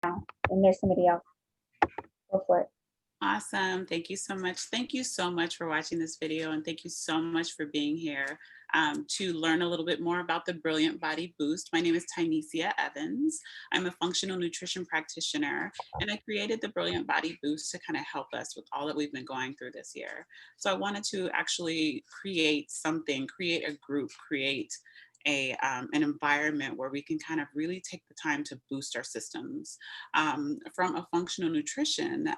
and there's somebody else. Go for it. Awesome. Thank you so much. Thank you so much for watching this video, and thank you so much for being here to learn a little bit more about the Brilliant Body Boost. My name is Tynesia Evans. I'm a functional nutrition practitioner, and I created the Brilliant Body Boost to kind of help us with all that we've been going through this year. So I wanted to actually create something, create a group, create an environment where we can kind of really take the time to boost our systems from a functional nutrition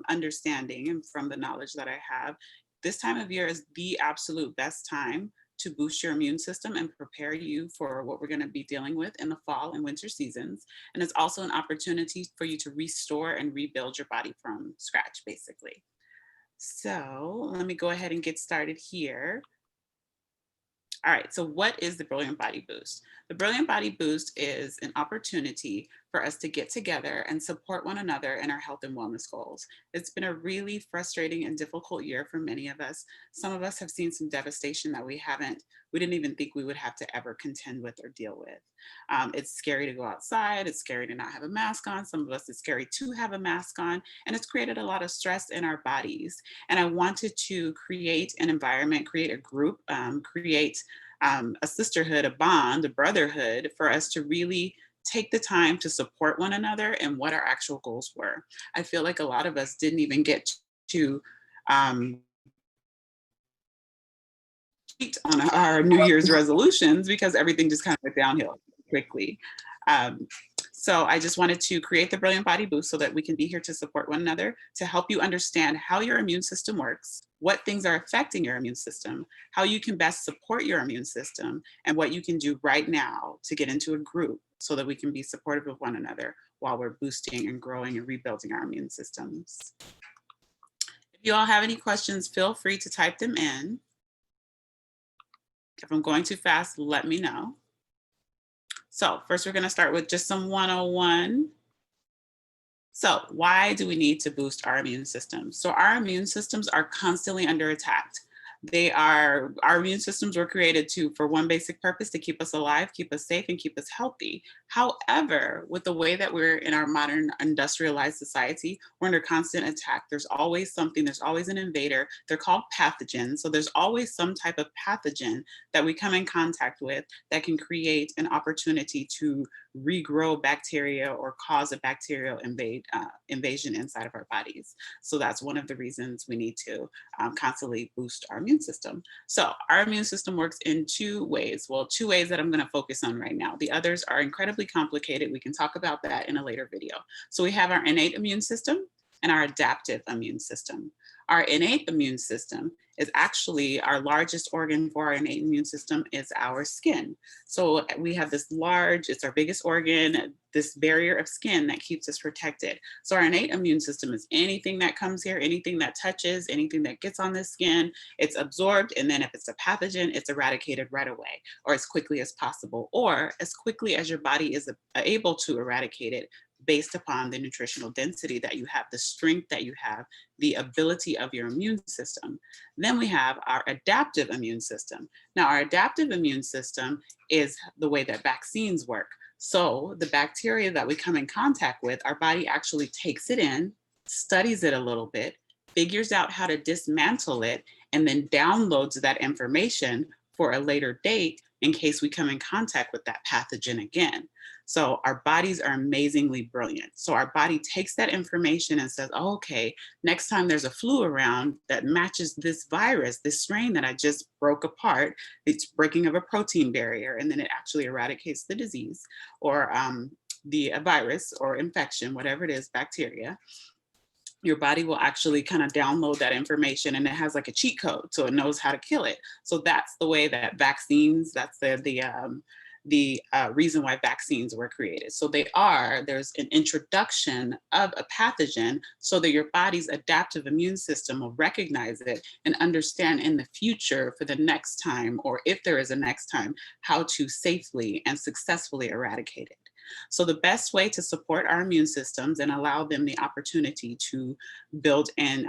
understanding and from the knowledge that I have. This time of year is the absolute best time to boost your immune system and prepare you for what we're going to be dealing with in the fall and winter seasons. And it's also an opportunity for you to restore and rebuild your body from scratch, basically. So let me go ahead and get started here. All right, so what is the Brilliant Body Boost? The Brilliant Body Boost is an opportunity for us to get together and support one another in our health and wellness goals. It's been a really frustrating and difficult year for many of us. Some of us have seen some devastation that we didn't even think we would have to ever contend with or deal with. It's scary to go outside. It's scary to not have a mask on. Some of us, it's scary to have a mask on, and it's created a lot of stress in our bodies. And I wanted to create an environment, create a group, create a sisterhood, a bond, a brotherhood for us to really take the time to support one another and what our actual goals were. I feel like a lot of us didn't even get to cheat on our New Year's resolutions because everything just kind of went downhill quickly. So I just wanted to create the Brilliant Body Boost so that we can be here to support one another, to help you understand how your immune system works, what things are affecting your immune system, how you can best support your immune system, and what you can do right now to get into a group so that we can be supportive of one another while we're boosting and growing and rebuilding our immune systems. If you all have any questions, feel free to type them in. If I'm going too fast, let me know. So first, we're going to start with just some 101. So why do we need to boost our immune system? So our immune systems are constantly under attack. Our immune systems were created for one basic purpose: to keep us alive, keep us safe, and keep us healthy. However, with the way that we're in our modern industrialized society, we're under constant attack. There's always something, there's always an invader. They're called pathogens. So there's always some type of pathogen that we come in contact with that can create an opportunity to regrow bacteria or cause a bacterial invasion inside of our bodies. So that's one of the reasons we need to constantly boost our immune system. So our immune system works in two ways. Well, two ways that I'm going to focus on right now. The others are incredibly complicated. We can talk about that in a later video. So we have our innate immune system and our adaptive immune system. Our innate immune system is actually our largest organ for our innate immune system is our skin. So we have this it's our biggest organ, this barrier of skin that keeps us protected. So our innate immune system is anything that comes here, anything that touches, anything that gets on the skin, it's absorbed. And then if it's a pathogen, it's eradicated right away, or as quickly as possible, or as quickly as your body is able to eradicate it, based upon the nutritional density that you have, the strength that you have, the ability of your immune system. Then we have our adaptive immune system. Now, our adaptive immune system is the way that vaccines work. So the bacteria that we come in contact with, our body actually takes it in, studies it a little bit, figures out how to dismantle it, and then downloads that information for a later date in case we come in contact with that pathogen again. So our bodies are amazingly brilliant. So our body takes that information and says, oh, okay, next time there's a flu around that matches this virus, this strain that I just broke apart, it's breaking of a protein barrier, and then it actually eradicates the disease or the virus or infection, whatever it is, bacteria. Your body will actually kind of download that information, and it has like a cheat code, so it knows how to kill it. So that's the way that vaccines, that's the reason why vaccines were created. So there's an introduction of a pathogen so that your body's adaptive immune system will recognize it and understand in the future for the next time, or if there is a next time, how to safely and successfully eradicate it. So the best way to support our immune systems and allow them the opportunity to build and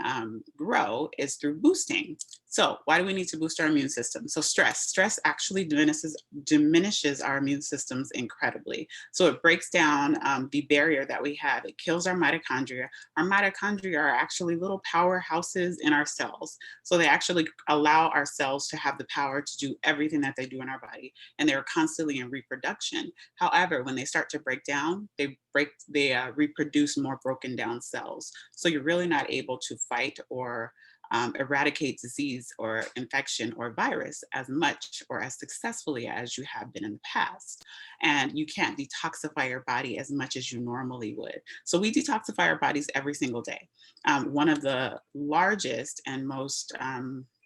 grow is through boosting. So why do we need to boost our immune system? So stress actually diminishes our immune systems incredibly. So it breaks down the barrier that we have. It kills our mitochondria. Our mitochondria are actually little powerhouses in our cells. So they actually allow our cells to have the power to do everything that they do in our body. And they're constantly in reproduction. However, when they start to break down, they reproduce more broken down cells. So you're really not able to fight or eradicate disease or infection or virus as much or as successfully as you have been in the past. And you can't detoxify your body as much as you normally would. So we detoxify our bodies every single day. One of the largest and most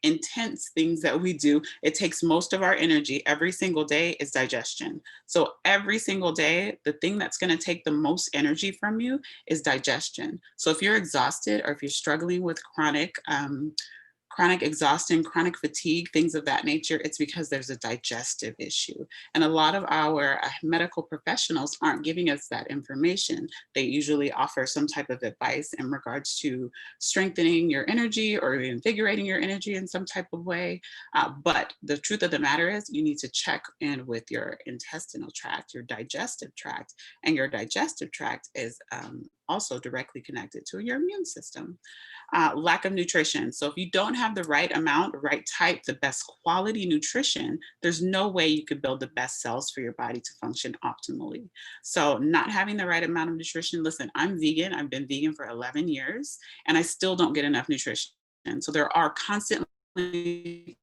intense things that we do, it takes most of our energy every single day, is digestion. So every single day, the thing that's going to take the most energy from you is digestion. So if you're exhausted or if you're struggling with chronic exhaustion, chronic fatigue, things of that nature, it's because there's a digestive issue. And a lot of our medical professionals aren't giving us that information. They usually offer some type of advice in regards to strengthening your energy or invigorating your energy in some type of way. But the truth of the matter is you need to check in with your intestinal tract, your digestive tract, and your digestive tract is also directly connected to your immune system. Lack of nutrition. So if you don't have the right amount, the right type, the best quality nutrition, there's no way you could build the best cells for your body to function optimally. So not having the right amount of nutrition, listen, I'm vegan. I've been vegan for 11 years and I still don't get enough nutrition. So there are constantly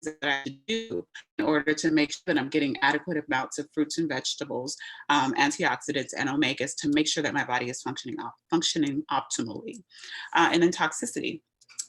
that I have to do in order to make sure that I'm getting adequate amounts of fruits and vegetables, antioxidants, and omegas to make sure that my body is functioning optimally. And then toxicity.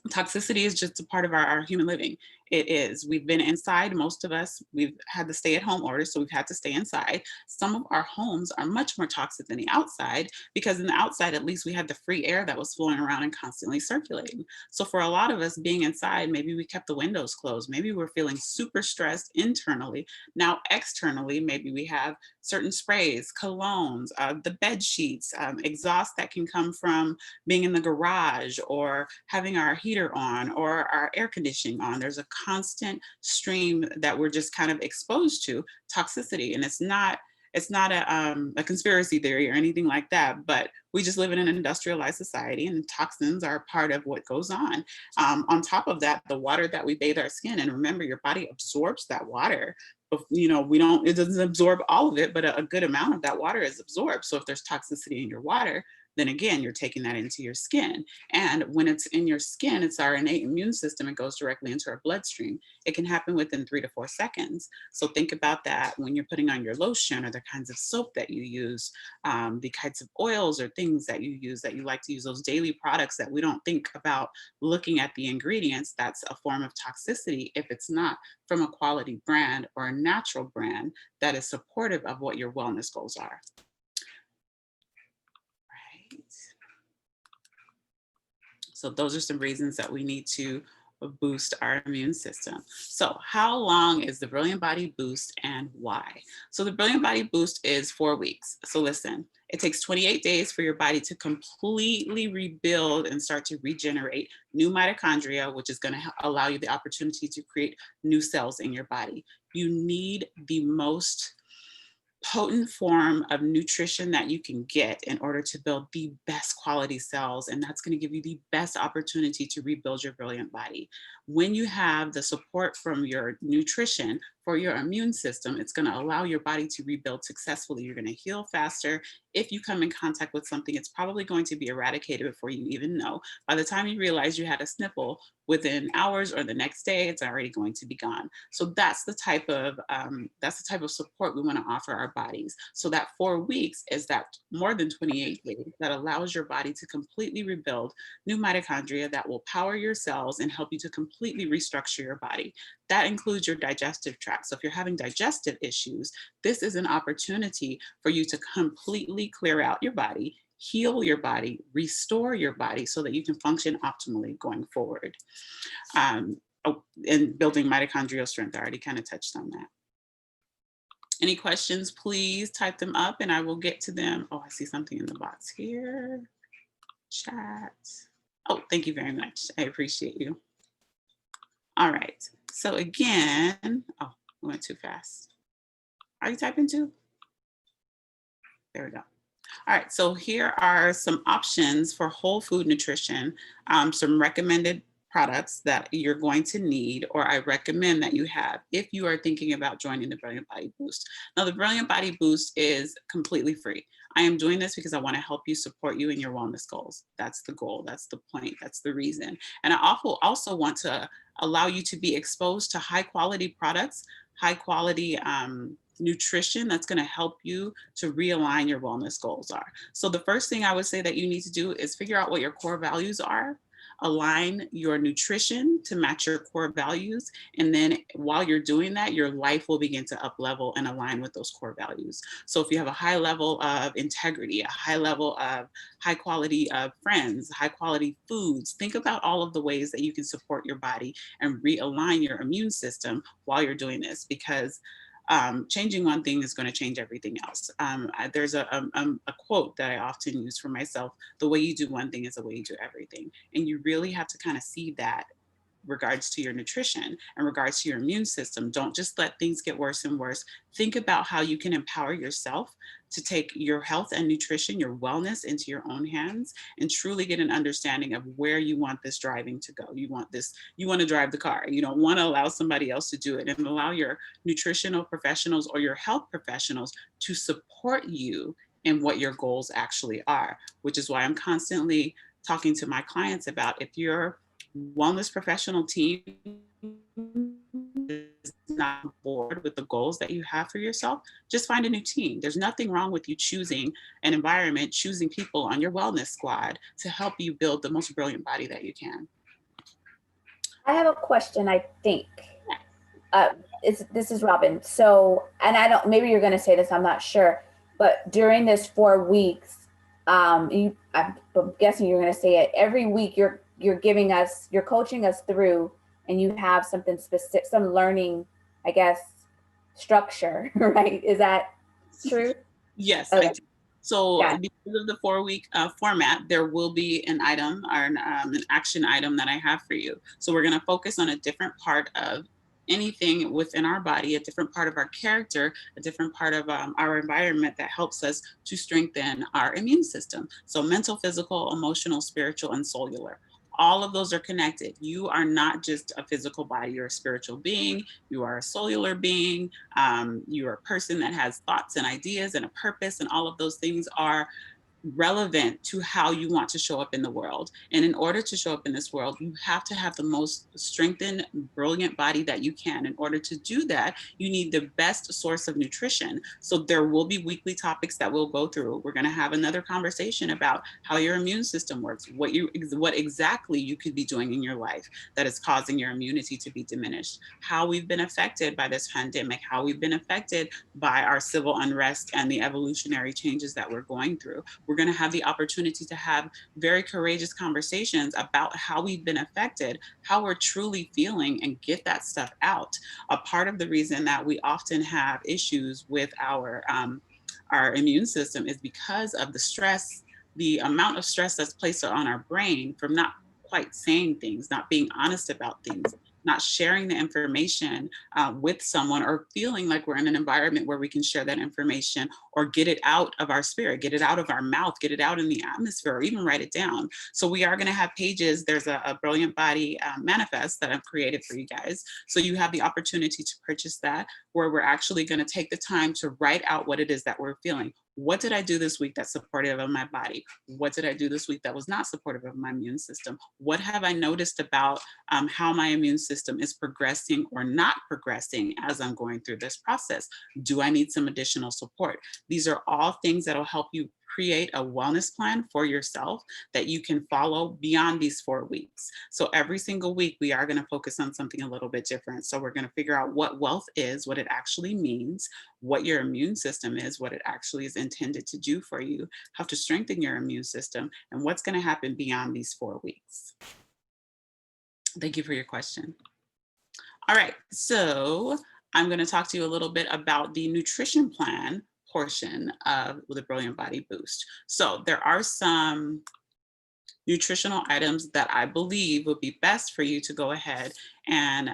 Toxicity is just a part of our human living. It is. We've been inside, most of us. We've had the stay at home order, so we've had to stay inside. Some of our homes are much more toxic than the outside because in the outside, at least we had the free air that was flowing around and constantly circulating. So for a lot of us being inside, maybe we kept the windows closed. Maybe we're feeling super stressed internally. Now externally, maybe we have certain sprays, colognes, the bed sheets, exhaust that can come from being in the garage or having our heater on or our air conditioning on. There's a constant stream that we're just kind of exposed to toxicity. And it's not a conspiracy theory or anything like that, but we just live in an industrialized society and toxins are part of what goes on. On top of that, the water that we bathe our skin, and remember your body absorbs that water. You know, it doesn't absorb all of it, but a good amount of that water is absorbed. So if there's toxicity in your water, then again, you're taking that into your skin. And when it's in your skin, it's our innate immune system. It goes directly into our bloodstream. It can happen within 3 to 4 seconds. So think about that when you're putting on your lotion or the kinds of soap that you use, the kinds of oils or things that you use that you like to use, those daily products that we don't think about looking at the ingredients. That's a form of toxicity if it's not from a quality brand or a natural brand that is supportive of what your wellness goals are. So those are some reasons that we need to boost our immune system. So how long is the Brilliant Body Boost and why? So the Brilliant Body Boost is 4 weeks. So listen, it takes 28 days for your body to completely rebuild and start to regenerate new mitochondria, which is going to allow you the opportunity to create new cells in your body. You need the most potent form of nutrition that you can get in order to build the best quality cells. And that's going to give you the best opportunity to rebuild your brilliant body. When you have the support from your nutrition for your immune system, it's going to allow your body to rebuild successfully. You're going to heal faster. If you come in contact with something, it's probably going to be eradicated before you even know. By the time you realize you had a sniffle, within hours or the next day, it's already going to be gone. So that's the type of support we want to offer our bodies. So that 4 weeks is that more than 28 days that allows your body to completely rebuild new mitochondria that will power your cells and help you to completely restructure your body. That includes your digestive tract. So if you're having digestive issues, this is an opportunity for you to completely clear out your body, heal your body, restore your body so that you can function optimally going forward. And building mitochondrial strength, I already kind of touched on that. Any questions, please type them up and I will get to them. Oh, I see something in the box here. Chat. Oh, thank you very much. I appreciate you. All right. So again, oh, I went too fast. Are you typing too? There we go. All right, so here are some options for whole food nutrition, some recommended products that you're going to need, or I recommend that you have if you are thinking about joining the Brilliant Body Boost. Now, the Brilliant Body Boost is completely free. I am doing this because I want to help you, support you in your wellness goals. That's the goal, that's the point, that's the reason. And I also want to allow you to be exposed to high quality products, high quality nutrition that's going to help you to realign your wellness goals are. So the first thing I would say that you need to do is figure out what your core values are, align your nutrition to match your core values, and then while you're doing that, your life will begin to up level and align with those core values. So if you have a high level of integrity, a high level of high quality of friends, high quality foods, think about all of the ways that you can support your body and realign your immune system while you're doing this, because changing one thing is going to change everything else. There's a quote that I often use for myself: the way you do one thing is the way you do everything. And you really have to kind of see that regards to your nutrition and regards to your immune system. Don't just let things get worse and worse. Think about how you can empower yourself to take your health and nutrition, your wellness into your own hands and truly get an understanding of where you want this driving to go. You want to drive the car. You don't want to allow somebody else to do it, and allow your nutritional professionals or your health professionals to support you in what your goals actually are, which is why I'm constantly talking to my clients about, if you're wellness professional team is not on board with the goals that you have for yourself, just find a new team. There's nothing wrong with you choosing an environment, choosing people on your wellness squad to help you build the most brilliant body that you can. I have a question, I think. This is Robin. So, and I don't, maybe you're going to say this, I'm not sure, but during this 4 weeks, I'm guessing you're going to say it every week. You're giving us, you're coaching us through, and you have something specific, some learning, I guess, structure, right? Is that true? Yes, Okay. I do. So Yeah. because of the 4-week format, there will be an item or an action item that I have for you. So we're going to focus on a different part of anything within our body, a different part of our character, a different part of our environment that helps us to strengthen our immune system. So mental, physical, emotional, spiritual, and cellular. All of those are connected. You are not just a physical body, you're a spiritual being, you are a cellular being, you're a person that has thoughts and ideas and a purpose, and all of those things are relevant to how you want to show up in the world. And in order to show up in this world, you have to have the most strengthened, brilliant body that you can. In order to do that, you need the best source of nutrition. So there will be weekly topics that we'll go through. We're going to have another conversation about how your immune system works, what exactly you could be doing in your life that is causing your immunity to be diminished, how we've been affected by this pandemic, how we've been affected by our civil unrest and the evolutionary changes that we're going through. We're going to have the opportunity to have very courageous conversations about how we've been affected, how we're truly feeling, and get that stuff out. A part of the reason that we often have issues with our immune system is because of the stress, the amount of stress that's placed on our brain from not quite saying things, not being honest about things, not sharing the information with someone, or feeling like we're in an environment where we can share that information or get it out of our spirit, get it out of our mouth, get it out in the atmosphere, or even write it down. So we are going to have pages. There's a Brilliant Body manifest that I've created for you guys. So you have the opportunity to purchase that, where we're actually going to take the time to write out what it is that we're feeling. What did I do this week that's supportive of my body? What did I do this week that was not supportive of my immune system? What have I noticed about how my immune system is progressing or not progressing as I'm going through this process? Do I need some additional support? These are all things that will help you create a wellness plan for yourself that you can follow beyond these 4 weeks. So every single week, we are going to focus on something a little bit different. So we're going to figure out what wealth is, what it actually means, what your immune system is, what it actually is intended to do for you, how to strengthen your immune system, and what's going to happen beyond these 4 weeks. Thank you for your question. All right, so I'm going to talk to you a little bit about the nutrition plan portion of the Brilliant Body Boost. So there are some nutritional items that I believe would be best for you to go ahead and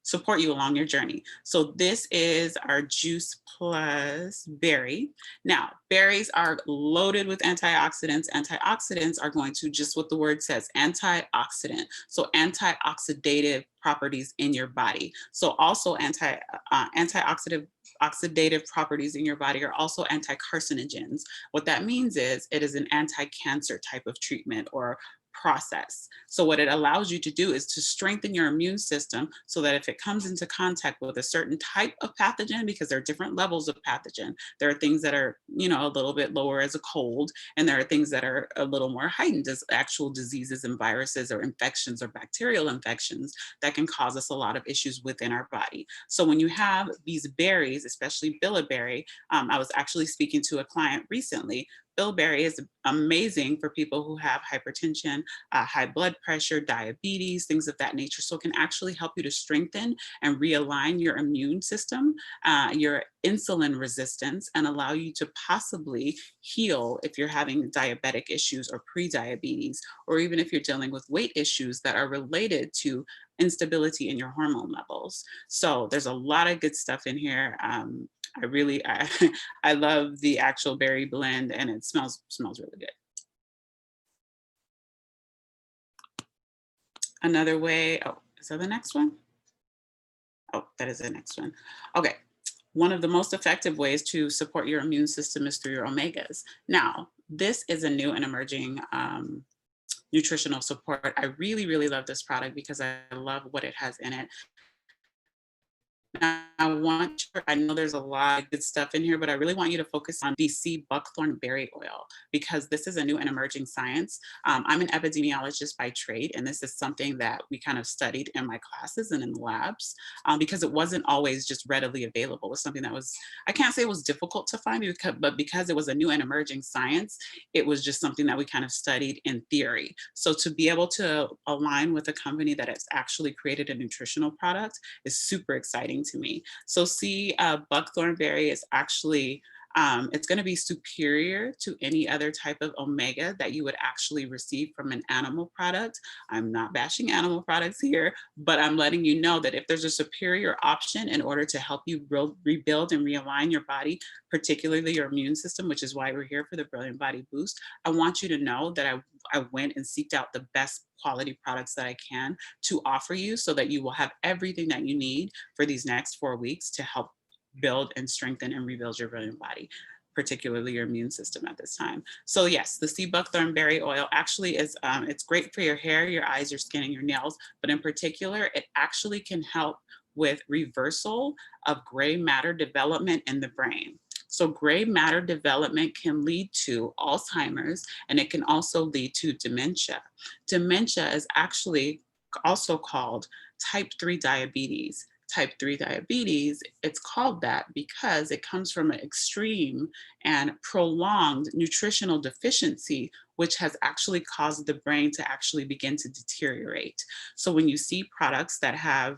support you along your journey. So this is our Juice Plus Berry. Now, berries are loaded with antioxidants. Antioxidants are going to, just what the word says, antioxidant. So antioxidative properties in your body. So also antioxidant oxidative properties in your body are also anti-carcinogens. What that means is it is an anti-cancer type of treatment or process. So what it allows you to do is to strengthen your immune system so that if it comes into contact with a certain type of pathogen, because there are different levels of pathogen, there are things that are, you know, a little bit lower as a cold, and there are things that are a little more heightened as actual diseases and viruses or infections or bacterial infections that can cause us a lot of issues within our body. So when you have these berries, especially bilberry, I was actually speaking to a client recently. Bilberry is amazing for people who have hypertension, high blood pressure, diabetes, things of that nature. So it can actually help you to strengthen and realign your immune system, your insulin resistance, and allow you to possibly heal if you're having diabetic issues or pre-diabetes, or even if you're dealing with weight issues that are related to instability in your hormone levels. So there's a lot of good stuff in here. I love the actual berry blend, and it smells really good. Another way, oh, is that the next one? Oh, that is the next one. Okay. One of the most effective ways to support your immune system is through your omegas. Now, this is a new and emerging nutritional support. I really, really love this product because I love what it has in it. Now, I know there's a lot of good stuff in here, but I really want you to focus on the sea buckthorn berry oil because this is a new and emerging science. I'm an epidemiologist by trade, and this is something that we kind of studied in my classes and in the labs because it wasn't always just readily available. It was something that was, I can't say it was difficult to find, but because it was a new and emerging science, it was just something that we kind of studied in theory. So to be able to align with a company that has actually created a nutritional product is super exciting to me. So see, buckthorn berry is actually, it's going to be superior to any other type of omega that you would actually receive from an animal product. I'm not bashing animal products here, but I'm letting you know that if there's a superior option in order to help you rebuild and realign your body, particularly your immune system, which is why we're here for the Brilliant Body Boost, I want you to know that I went and seeked out the best quality products that I can to offer you so that you will have everything that you need for these next 4 weeks to help build and strengthen and rebuild your brilliant body, particularly your immune system at this time. So yes, the sea buckthorn berry oil actually is, it's great for your hair, your eyes, your skin, and your nails, but in particular, it actually can help with reversal of gray matter development in the brain. So gray matter development can lead to Alzheimer's, and it can also lead to dementia. Dementia is actually also called type 3 diabetes. Type 3 diabetes, it's called that because it comes from an extreme and prolonged nutritional deficiency, which has actually caused the brain to actually begin to deteriorate. So when you see products that have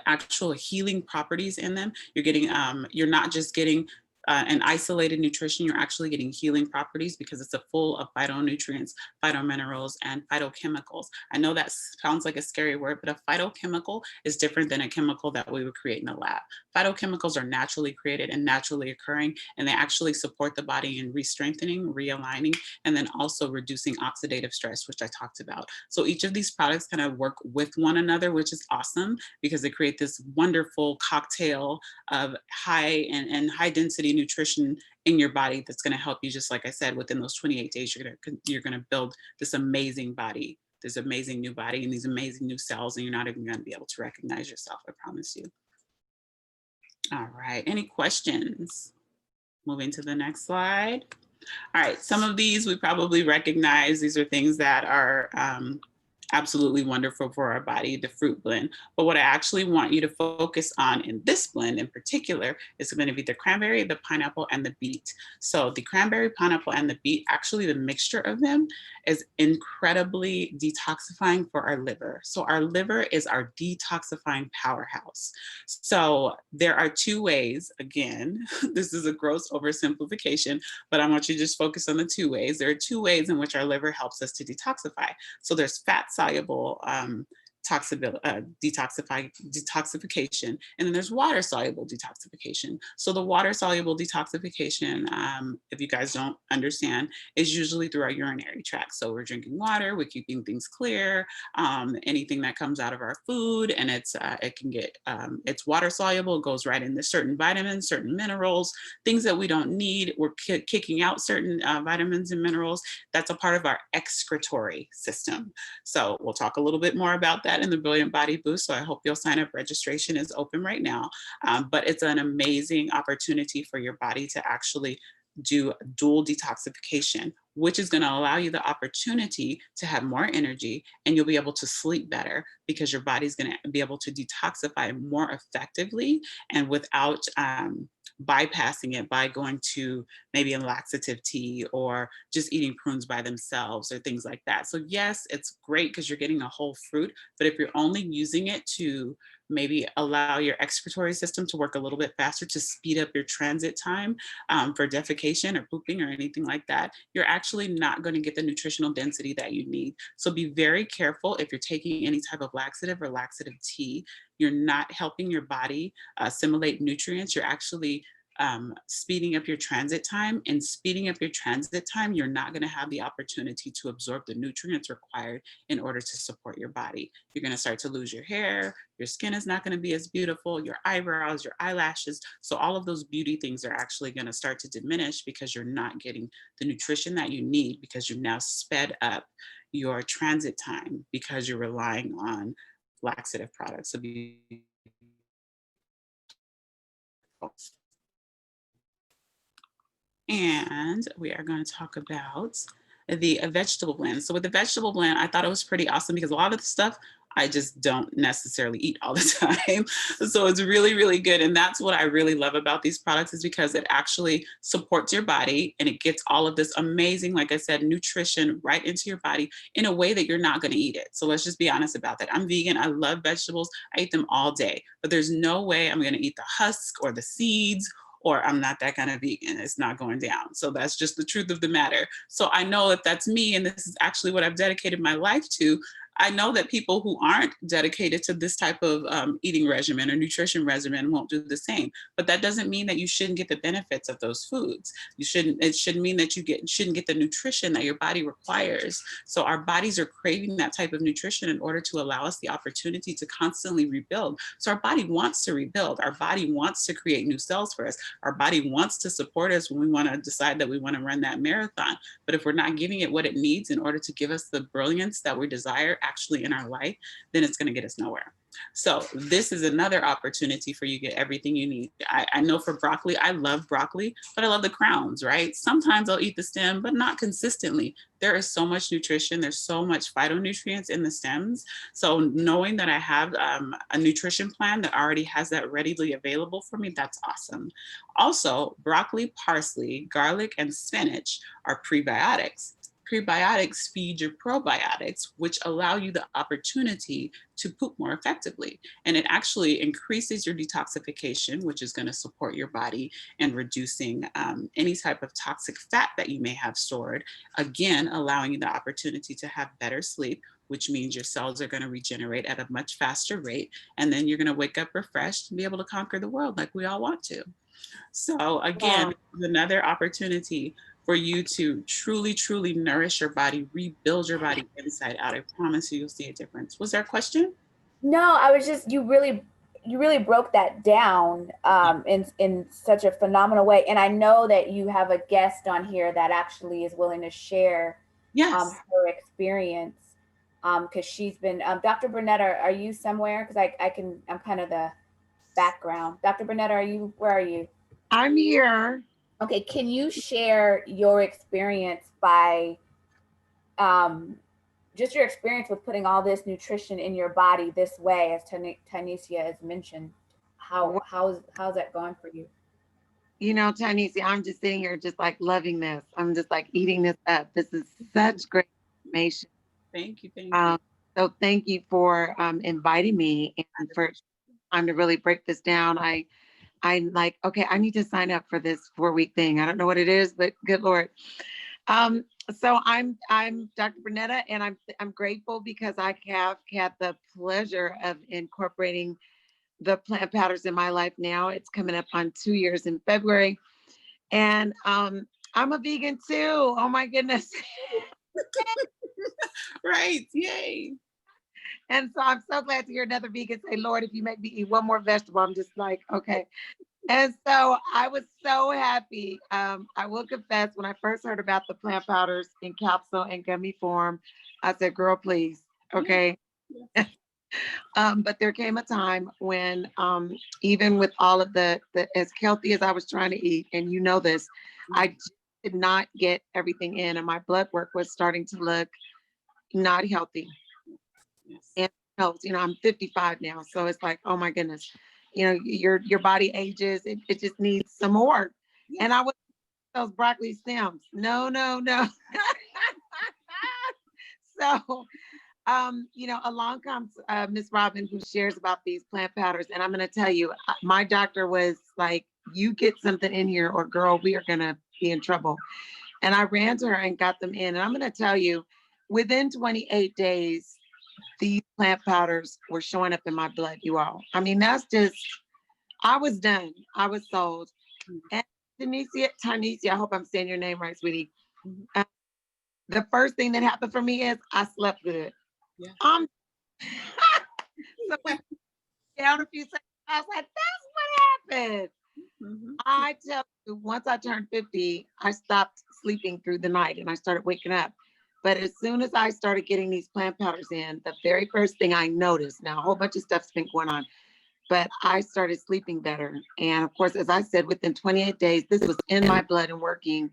actual healing properties in them, you're getting, you're not just getting an isolated nutrition, you're actually getting healing properties because it's a full of phytonutrients, phytominerals, and phytochemicals. I know that sounds like a scary word, but a phytochemical is different than a chemical that we would create in a lab. Phytochemicals are naturally created and naturally occurring, and they actually support the body in re-strengthening, realigning, and then also reducing oxidative stress, which I talked about. So each of these products kind of work with one another, which is awesome because they create this wonderful cocktail of high and high density nutrition in your body that's going to help you, just like I said, within those 28 days, you're going to build this amazing body, this amazing new body, and these amazing new cells, and you're not even going to be able to recognize yourself, I promise you. All right, any questions? Moving to the next slide. All right, some of these we probably recognize. These are things that are absolutely wonderful for our body, the fruit blend. But what I actually want you to focus on in this blend in particular is going to be the cranberry, the pineapple, and the beet. So the cranberry, pineapple, and the beet, actually the mixture of them is incredibly detoxifying for our liver. So our liver is our detoxifying powerhouse. So there are two ways, again, this is a gross oversimplification, but I want you to just focus on the two ways. There are two ways in which our liver helps us to detoxify. So there's fat soluble detoxification, and then there's water soluble detoxification. So the water soluble detoxification, if you guys don't understand, is usually through our urinary tract. So we're drinking water, we're keeping things clear. Anything that comes out of our food, and it can get it's water soluble, goes right into certain vitamins, certain minerals, things that we don't need. We're kicking out certain vitamins and minerals. That's a part of our excretory system. So we'll talk a little bit more about that in the Brilliant Body Boost. So I hope you'll sign up. Registration is open right now, but it's an amazing opportunity for your body to actually do dual detoxification, which is going to allow you the opportunity to have more energy, and you'll be able to sleep better because your body's going to be able to detoxify more effectively and without bypassing it by going to maybe a laxative tea or just eating prunes by themselves or things like that. So yes, it's great because you're getting a whole fruit, but if you're only using it to maybe allow your excretory system to work a little bit faster to speed up your transit time for defecation or pooping or anything like that, you're actually not going to get the nutritional density that you need. So be very careful if you're taking any type of laxative or laxative tea. You're not helping your body assimilate nutrients. You're actually speeding up your transit time, and speeding up your transit time, you're not going to have the opportunity to absorb the nutrients required in order to support your body. You're going to start to lose your hair, your skin is not going to be as beautiful, your eyebrows, your eyelashes. So all of those beauty things are actually going to start to diminish because you're not getting the nutrition that you need, because you've now sped up your transit time because you're relying on laxative products. So be and we are going to talk about the vegetable blend. So with the vegetable blend, I thought it was pretty awesome because a lot of the stuff I just don't necessarily eat all the time. So it's really, really good. And that's what I really love about these products, is because it actually supports your body and it gets all of this amazing, like I said, nutrition right into your body in a way that you're not going to eat it. So let's just be honest about that. I'm vegan. I love vegetables. I eat them all day, but there's no way I'm going to eat the husk or the seeds, or I'm not that kind of vegan. It's not going down. So that's just the truth of the matter. So I know if that's me, and this is actually what I've dedicated my life to, I know that people who aren't dedicated to this type of eating regimen or nutrition regimen won't do the same. But that doesn't mean that you shouldn't get the benefits of those foods. It shouldn't mean that shouldn't get the nutrition that your body requires. So our bodies are craving that type of nutrition in order to allow us the opportunity to constantly rebuild. So our body wants to rebuild. Our body wants to create new cells for us. Our body wants to support us when we want to decide that we want to run that marathon. But if we're not giving it what it needs in order to give us the brilliance that we desire actually in our life, then it's going to get us nowhere. So this is another opportunity for you to get everything you need. I know for broccoli, I love broccoli, but I love the crowns, right? Sometimes I'll eat the stem, but not consistently. There is so much nutrition. There's so much phytonutrients in the stems. So knowing that I have a nutrition plan that already has that readily available for me, that's awesome. Also, broccoli, parsley, garlic, and spinach are prebiotics. Prebiotics feed your probiotics, which allow you the opportunity to poop more effectively. And it actually increases your detoxification, which is going to support your body in reducing any type of toxic fat that you may have stored. Again, allowing you the opportunity to have better sleep, which means your cells are going to regenerate at a much faster rate. And then you're going to wake up refreshed and be able to conquer the world like we all want to. So again, another opportunity for you to truly, truly nourish your body, rebuild your body inside out. I promise you, you'll see a difference. Was there a question? No, I was just, you really broke that down in such a phenomenal way. And I know that you have a guest on here that actually is willing to share Yes. her experience, because she's been, Dr. Burnett, are you somewhere? Because I'm kind of the background. Dr. Burnett, where are you? I'm here. Okay, can you share your experience by just your experience with putting all this nutrition in your body this way, as Tanisha has mentioned. How's that going for you? You know, Tanisha, I'm just sitting here just like loving this. I'm just like eating this up. This is such great information. Thank you. Thank you. So thank you for inviting me and for time to really break this down. I'm like, okay, I need to sign up for this 4-week thing. I don't know what it is, but good Lord. So I'm Dr. Bernetta, and I'm grateful because I have had the pleasure of incorporating the plant powders in my life now. It's coming up on 2 years in February. And I'm a vegan too. Oh my goodness. Right. Yay. And so I'm so glad to hear another vegan say, Lord, if you make me eat one more vegetable, I'm just like, okay. And so I was so happy. I will confess, when I first heard about the plant powders in capsule and gummy form, I said, girl, please. Okay. Yeah. But there came a time when even with all of the as healthy as I was trying to eat, and you know this, I just did not get everything in, and my blood work was starting to look not healthy. Yes. And health, you know, I'm 55 now, so it's like, oh my goodness, you know, your body ages, it just needs some more. Yeah. And I was those broccoli stems. No. So you know, along comes Miss Robin, who shares about these plant powders. And I'm going to tell you, my doctor was like, you get something in here or girl, we are going to be in trouble. And I ran to her and got them in. And I'm going to tell you, within 28 days, these plant powders were showing up in my blood, you all. I mean, that's just, I was done. I was sold. And Tanisha, I hope I'm saying your name right, sweetie. The first thing that happened for me is I slept good. Yeah. So down a few seconds, I was like, that's what happened. I tell you, once I turned 50, I stopped sleeping through the night and I started waking up. But as soon as I started getting these plant powders in, the very first thing I noticed, now a whole bunch of stuff's been going on, but I started sleeping better. And of course, as I said, within 28 days, this was in my blood and working.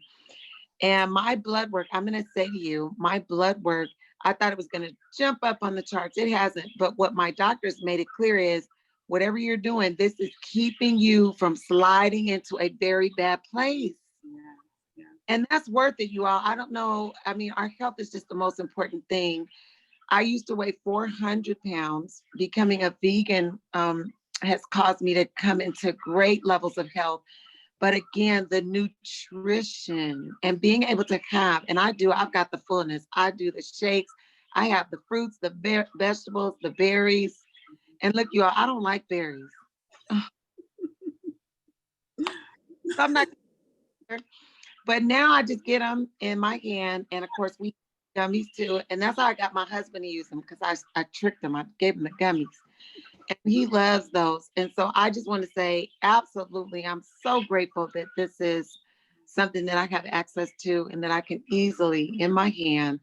And my blood work, I'm going to say to you, my blood work, I thought it was going to jump up on the charts. It hasn't. But what my doctors made it clear is whatever you're doing, this is keeping you from sliding into a very bad place. Yeah. And that's worth it, you all. I don't know. I mean, our health is just the most important thing. I used to weigh 400 pounds. Becoming a vegan has caused me to come into great levels of health. But again, the nutrition and being able to have, and I've got the fullness. I do the shakes. I have the fruits, the vegetables, the berries. And look, you all, I don't like berries. So I'm not, but now I just get them in my hand. And of course, we gummies too. And that's how I got my husband to use them, because I tricked him. I gave him the gummies. And he loves those. And so I just want to say, absolutely, I'm so grateful that this is something that I have access to and that I can easily in my hand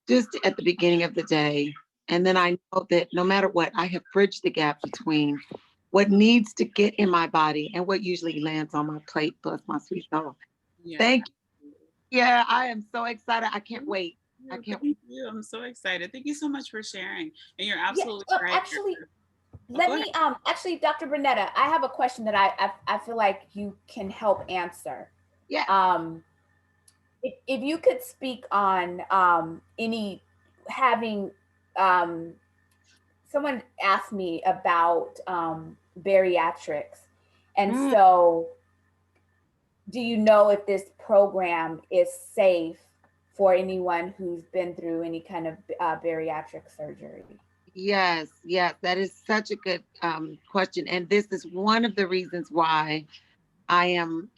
just at the beginning of the day. And then I know that no matter what, I have bridged the gap between what needs to get in my body and what usually lands on my plate, plus my sweet soul. Yeah. Thank you. Yeah, I am so excited. I can't wait. I can't wait. I'm so excited. Thank you so much for sharing. And you're absolutely right. Actually, actually, Dr. Bernetta, I have a question that I feel like you can help answer. Yeah. If you could speak on any having someone asked me about bariatrics, and so do you know if this program is safe for anyone who's been through any kind of bariatric surgery? Yes, that is such a good question. And this is one of the reasons why I am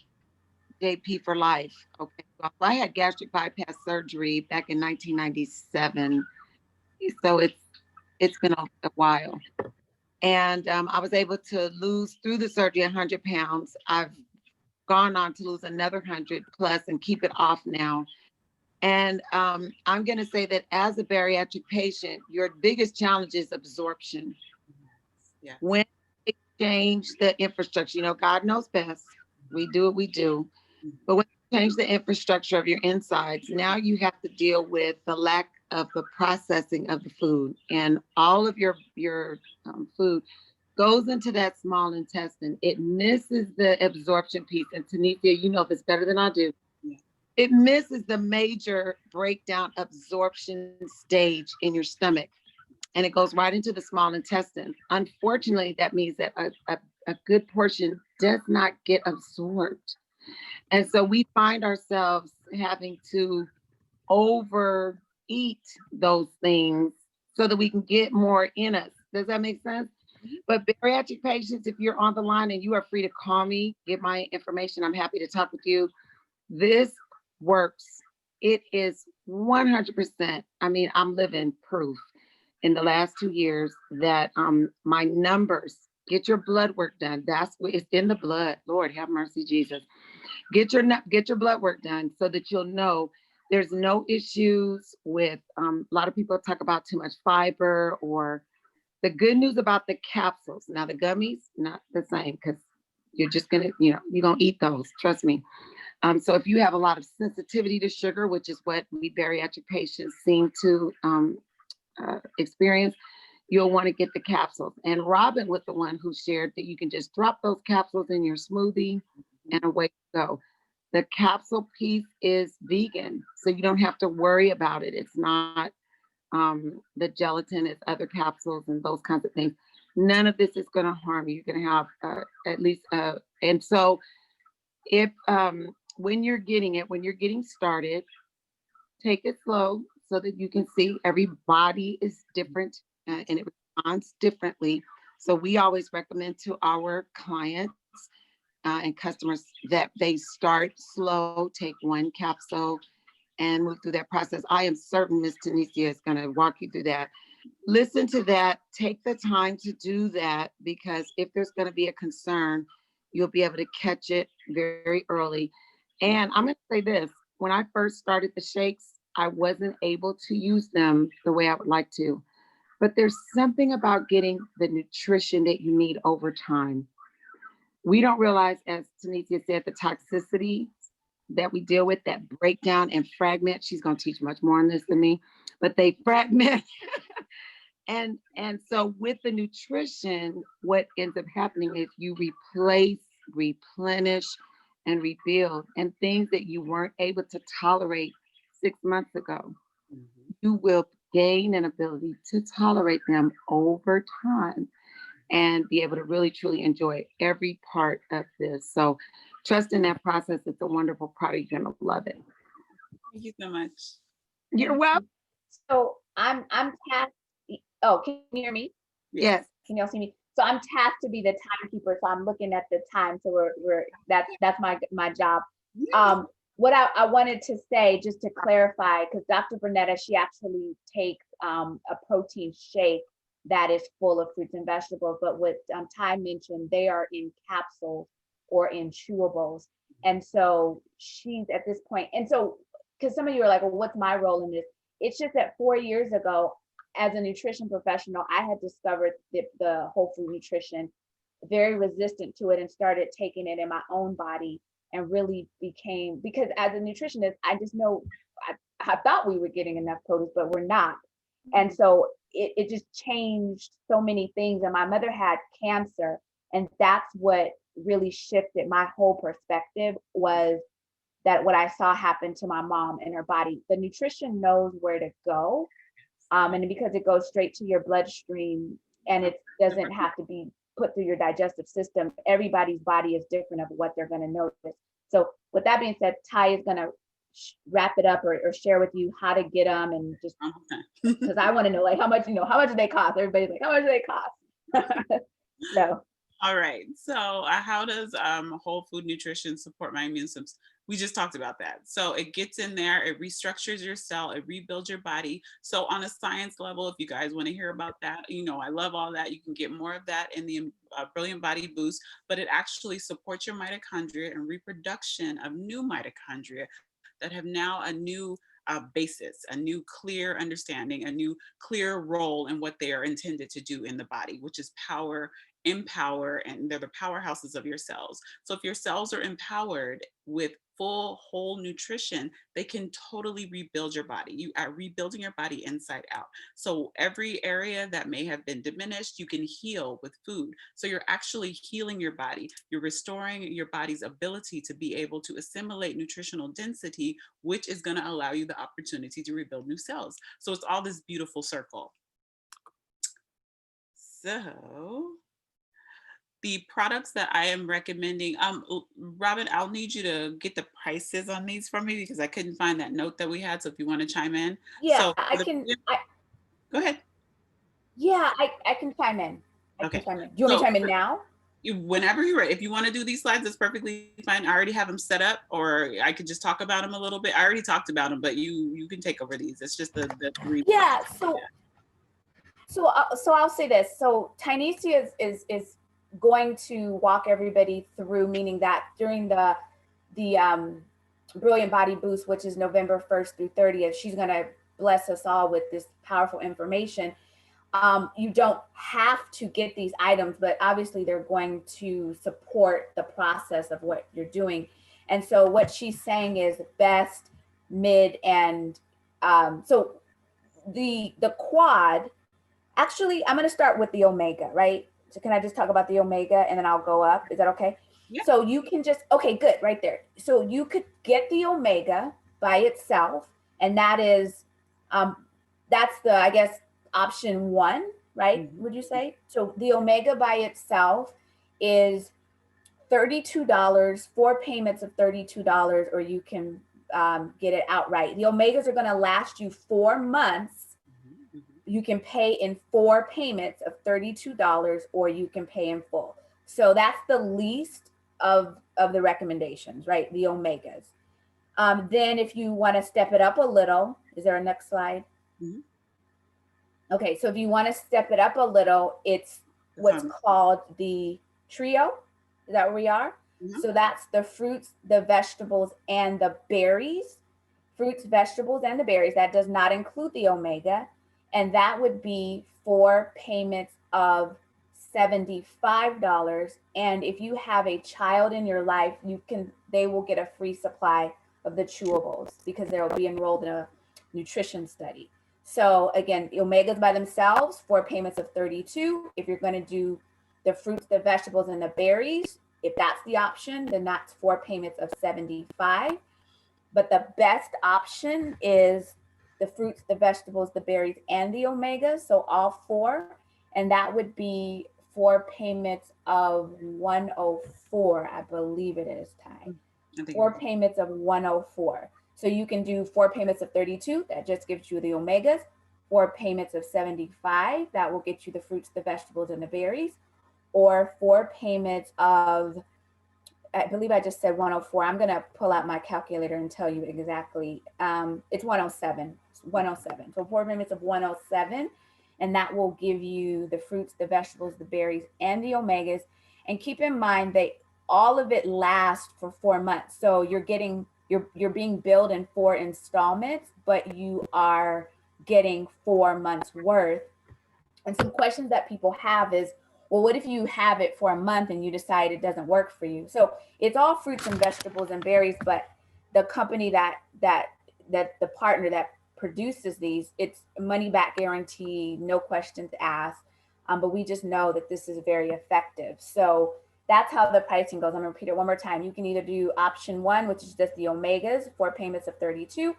JP for life. Okay. So I had gastric bypass surgery back in 1997. So it's been a while. And I was able to lose through the surgery 100 pounds. I've gone on to lose another 100 plus and keep it off now. And I'm going to say that as a bariatric patient, your biggest challenge is absorption. Yeah. When they change the infrastructure, you know, God knows best. We do what we do. But when you change the infrastructure of your insides, now you have to deal with the lack of the processing of the food, and all of your food goes into that small intestine. It misses the absorption piece. And Tanisha, you know this better than I do. Yeah. It misses the major breakdown absorption stage in your stomach, and it goes right into the small intestine. Unfortunately, that means that a good portion does not get absorbed. And so we find ourselves having to overeat those things so that we can get more in us. Does that make sense? But bariatric patients, if you're on the line, and you are free to call me, get my information, I'm happy to talk with you. This works. It is 100%. I mean, I'm living proof in the last 2 years that my numbers, get your blood work done. That's what it's in the blood. Lord have mercy, Jesus. Get your blood work done so that you'll know there's no issues with a lot of people talk about too much fiber. Or the good news about the capsules. Now the gummies, not the same, because you're just gonna, you're gonna eat those, trust me. So if you have a lot of sensitivity to sugar, which is what we bariatric patients seem to experience, you'll want to get the capsules. And Robin was the one who shared that you can just drop those capsules in your smoothie and away you go. The capsule piece is vegan, so you don't have to worry about it. It's not the gelatin, it's other capsules and those kinds of things. None of this is going to harm you. You're going to have at least, and so if when you're getting started, take it slow so that you can see every body is different and it responds differently. So we always recommend to our clients and customers that they start slow, take one capsule and move through that process. I am certain Ms. Tanisha is going to walk you through that. Listen to that, take the time to do that, because if there's going to be a concern, you'll be able to catch it very early. And I'm going to say this, when I first started the shakes, I wasn't able to use them the way I would like to, but there's something about getting the nutrition that you need over time. We don't realize, as Tanisha said, the toxicity that we deal with, that breakdown and fragment. She's going to teach much more on this than me, but they fragment. and so with the nutrition, what ends up happening is you replace, replenish, and rebuild, and things that you weren't able to tolerate 6 months ago, you will gain an ability to tolerate them over time and be able to really truly enjoy every part of this. So trust in that process. It's a wonderful product. You're gonna love it. Thank you so much. You're welcome. So I'm tasked. Oh, can you hear me? Yes. Can y'all see me? So I'm tasked to be the timekeeper. So I'm looking at the time. So we're that's my job. What I wanted to say, just to clarify, because Dr. Bernetta, she actually takes a protein shake that is full of fruits and vegetables. But what Ty mentioned, they are in capsules or in chewables. And so she's at this point. And so, because some of you are like, well, what's my role in this? It's just that 4 years ago, as a nutrition professional, I had discovered the whole food nutrition, very resistant to it, and started taking it in my own body, and really became, because as a nutritionist, I just know I thought we were getting enough produce, but we're not. And so it just changed so many things. And my mother had cancer, and that's what really shifted my whole perspective, was that what I saw happen to my mom and her body. The nutrition knows where to go. And because it goes straight to your bloodstream and it doesn't have to be put through your digestive system, everybody's body is different of what they're going to notice. So with that being said, Ty is going to wrap it up or share with you how to get them, and just because I want to know, like, how much do they cost? Everybody's like, how much do they cost? So. All right. So how does whole food nutrition support my immune system? We just talked about that. So it gets in there, it restructures your cell, it rebuilds your body. So on a science level, if you guys want to hear about that, I love all that. You can get more of that in the Brilliant Body Boost, but it actually supports your mitochondria and reproduction of new mitochondria that have now a new basis, a new clear understanding, a new clear role in what they are intended to do in the body, which is power empower, and they're the powerhouses of your cells. So if your cells are empowered with full whole nutrition, they can totally rebuild your body. You are rebuilding your body inside out. So every area that may have been diminished, you can heal with food. So you're actually healing your body. You're restoring your body's ability to be able to assimilate nutritional density, which is going to allow you the opportunity to rebuild new cells. So it's all this beautiful circle. So the products that I am recommending, Robin, I'll need you to get the prices on these for me because I couldn't find that note that we had. So if you want to chime in. Yeah, So I can. go ahead. Yeah, I can chime in. Okay. Do you want me to chime in now? Whenever you're ready. If you want to do these slides, it's perfectly fine. I already have them set up, or I could just talk about them a little bit. I already talked about them, but you can take over these. It's just the three. Yeah. So I'll say this. So Tynesia is going to walk everybody through, meaning that during the Brilliant Body Boost, which is November 1st through 30th, she's going to bless us all with this powerful information. You don't have to get these items, but obviously they're going to support the process of what you're doing. And so what she's saying is best, mid, and so the quad, actually, I'm going to start with the omega, right? So can I just talk about the omega and then I'll go up? Is that okay? Yeah. So you can just, okay, good, right there. So you could get the omega by itself, and that is, that's the, I guess, option one, right? Mm-hmm. Would you say? So the omega by itself is $32, 4 payments of $32, or you can get it outright. The omegas are going to last you 4 months. You can pay in 4 payments of $32, or you can pay in full. So that's the least of the recommendations, right? The omegas. Then if you want to step it up a little, is there a next slide? Mm-hmm. Okay, so if you want to step it up a little, it's what's called the trio. Is that where we are? Mm-hmm. So that's the fruits, the vegetables, and the berries. Fruits, vegetables, and the berries. That does not include the omega. And that would be 4 payments of $75. And if you have a child in your life, they will get a free supply of the chewables because they'll be enrolled in a nutrition study. So again, the omegas by themselves, 4 payments of $32. If you're going to do the fruits, the vegetables, and the berries, if that's the option, then that's 4 payments of $75. But the best option is the fruits, the vegetables, the berries, and the omegas. So all 4, and that would be 4 payments of $104. I believe it is, Ty. 4 payments of $104. So you can do 4 payments of $32. That just gives you the omegas. 4 payments of $75. That will get you the fruits, the vegetables, and the berries. Or 4 payments of, I believe I just said 104. I'm going to pull out my calculator and tell you exactly. It's 107. 107. So 4 payments of 107. And that will give you the fruits, the vegetables, the berries, and the omegas. And keep in mind that all of it lasts for 4 months. So you're being billed in 4 installments, but you are getting 4 months worth. And some questions that people have is, well, what if you have it for a month and you decide it doesn't work for you? So it's all fruits and vegetables and berries, but the company that the partner that produces these, it's money back guarantee, no questions asked. But we just know that this is very effective. So that's how the pricing goes. I'm gonna repeat it one more time. You can either do option 1, which is just the omegas, 4 payments of $32.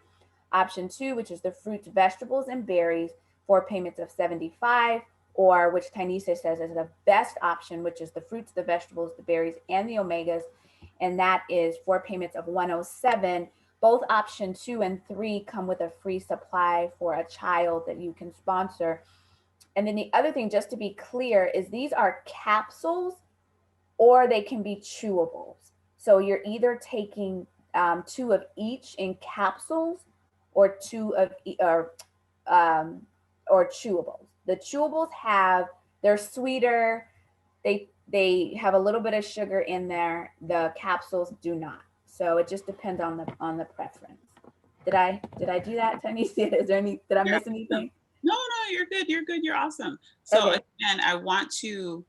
Option 2, which is the fruits, vegetables, and berries, 4 payments of $75. Or which Tynesia says is the best option, which is the fruits, the vegetables, the berries, and the omegas. And that is 4 payments of $107. Both option 2 and 3 come with a free supply for a child that you can sponsor. And then the other thing, just to be clear, is these are capsules or they can be chewables. So you're either taking 2 of each in capsules or 2 of or chewables. The chewables they're sweeter. They have a little bit of sugar in there. The capsules do not. So it just depends on the preference. Did I do that, Tynesia? Did I miss anything? No, you're good. You're good. You're awesome. So okay. Again, I want to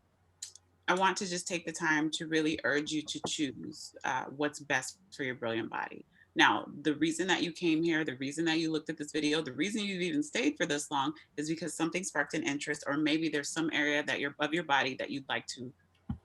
I want to just take the time to really urge you to choose what's best for your brilliant body. Now, the reason that you came here, the reason that you looked at this video, the reason you've even stayed for this long is because something sparked an interest, or maybe there's some area that you're of your body that you'd like to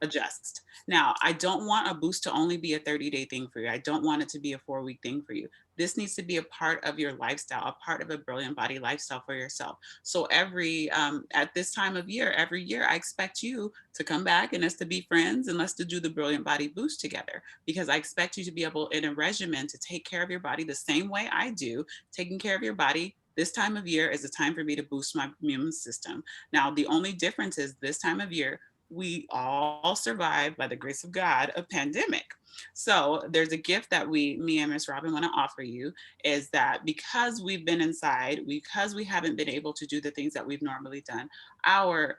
adjust. Now, I don't want a boost to only be a 30-day thing for you. I don't want it to be a 4-week thing for you. This needs to be a part of your lifestyle, a part of a brilliant body lifestyle for yourself. So at this time of year, every year, I expect you to come back and us to be friends and let's to do the Brilliant Body Boost together, because I expect you to be able in a regimen to take care of your body the same way I do. Taking care of your body this time of year is a time for me to boost my immune system. Now, the only difference is this time of year, we all survived, by the grace of God, a pandemic. So there's a gift that me and Miss Robin want to offer you, is that because we've been inside, because we haven't been able to do the things that we've normally done, our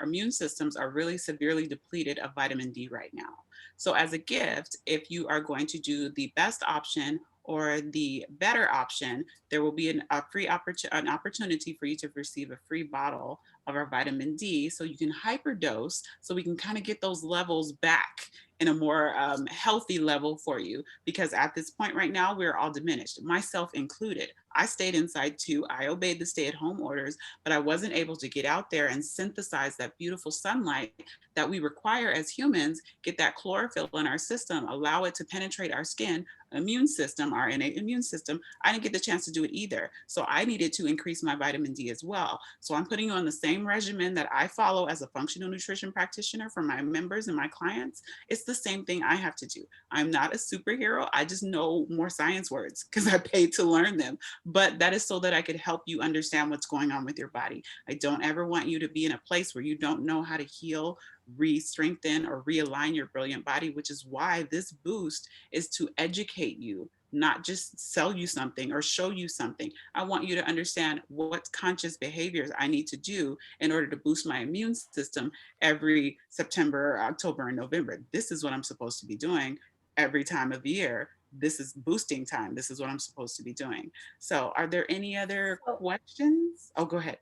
immune systems are really severely depleted of vitamin D right now. So as a gift, if you are going to do the best option or the better option, there will be an opportunity for you to receive a free bottle of our vitamin D, so you can hyperdose, so we can kind of get those levels back in a more healthy level for you. Because at this point right now, we're all diminished, myself included. I stayed inside too. I obeyed the stay-at-home orders, but I wasn't able to get out there and synthesize that beautiful sunlight that we require as humans, get that chlorophyll in our system, allow it to penetrate our skin, immune system, our innate immune system. I didn't get the chance to do it either. So I needed to increase my vitamin D as well. So I'm putting you on the same regimen that I follow as a functional nutrition practitioner for my members and my clients. It's the same thing I have to do. I'm not a superhero. I just know more science words because I paid to learn them. But that is so that I could help you understand what's going on with your body. I don't ever want you to be in a place where you don't know how to heal, re-strengthen, or realign your brilliant body, which is why this boost is to educate you, not just sell you something or show you something. I want you to understand what conscious behaviors I need to do in order to boost my immune system every September, October, and November. This is what I'm supposed to be doing every time of the year. This is boosting time. This is what I'm supposed to be doing. So are there any other questions? Oh, go ahead.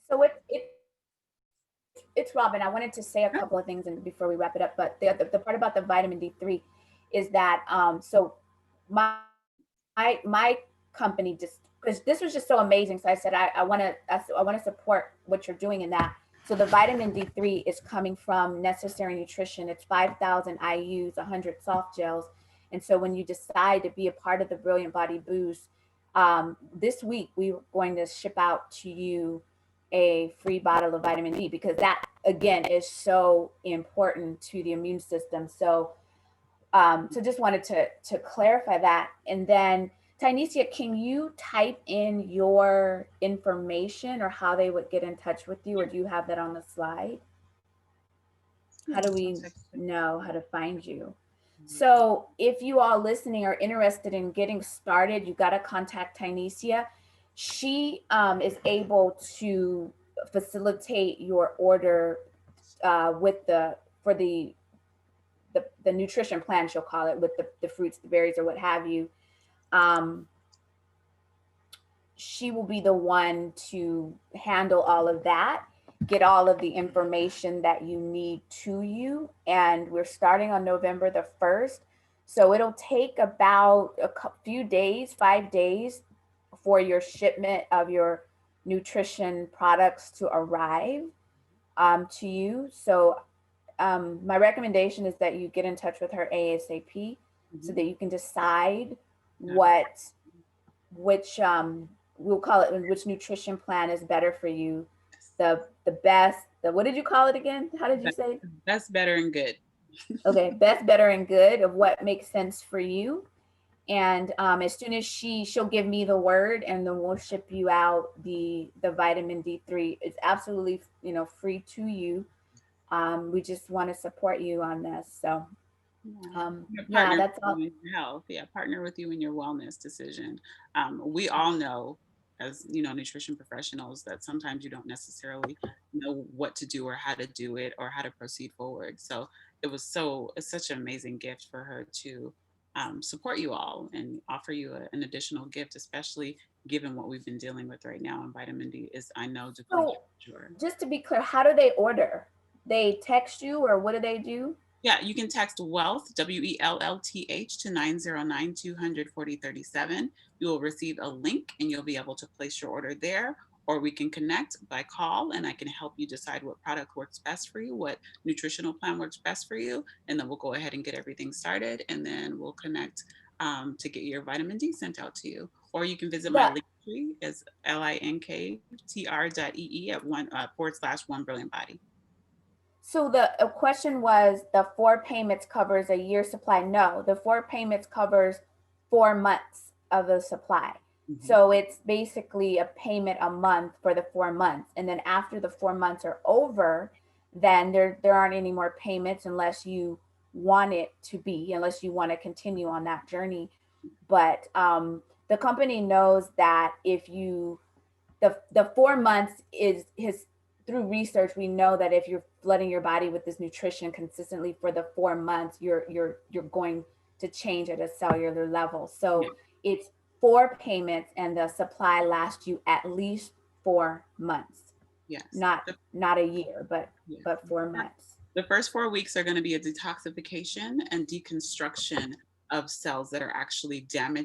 So it's Robin. I wanted to say a couple of things and before we wrap it up, but the part about the vitamin D3 is that so my company, just because this was just so amazing, so I said I want to support what you're doing in that. So the vitamin D3 is coming from Necessary Nutrition. It's 5,000 IUs, 100 soft gels, and so when you decide to be a part of the Brilliant Body Boost, this week we're going to ship out to you a free bottle of vitamin D, because that again is so important to the immune system. So so just wanted to clarify that. And then Tynesia, can you type in your information or how they would get in touch with you, or do you have that on the slide? How do we know how to find you? So if you all listening are interested in getting started, you got to contact Tynesia. She is able to facilitate your order with the nutrition plan, she'll call it, with the fruits, the berries, or what have you. She will be the one to handle all of that, get all of the information that you need to you. And we're starting on November the 1st. So it'll take about a few days, 5 days, for your shipment of your nutrition products to arrive to you. So my recommendation is that you get in touch with her ASAP so that you can decide which we'll call it, which nutrition plan is better for you. The best, what did you call it again? How did you say? Best, better, and good. Okay, best, better, and good of what makes sense for you. And as soon as she'll give me the word, and then we'll ship you out the vitamin D3. It's absolutely free to you. We just want to support you on this. So that's all. Health, partner with you in your wellness decision. We all know, as nutrition professionals, that sometimes you don't necessarily know what to do or how to do it or how to proceed forward. So it's such an amazing gift for her to support you all and offer you an additional gift, especially given what we've been dealing with right now. And vitamin D is, I know, so, just to be clear, how do they order? they text you, or what do they do? Yeah, you can text WEALTH, WELLTH, to 909-200-4037. You will receive a link and you'll be able to place your order there, or we can connect by call and I can help you decide what product works best for you, what nutritional plan works best for you. And then we'll go ahead and get everything started, and then we'll connect to get your vitamin D sent out to you. Or you can visit my Yeah. link tree, is linktr.ee at /1 brilliant body. So the question was, the 4 payments covers a year supply. No, the 4 payments covers 4 months of the supply. Mhm. So it's basically a payment a month for the 4 months. And then after the 4 months are over, then there aren't any more payments unless you want it to be, unless you want to continue on that journey. But the company knows that if you, the 4 months is his, through research, we know that if you're flooding your body with this nutrition consistently for the 4 months, you're going to change at a cellular level. So it's 4 payments, and the supply lasts you at least 4 months. Yes. Not a year, but 4 months. The first 4 weeks are going to be a detoxification and deconstruction of cells that are actually damaging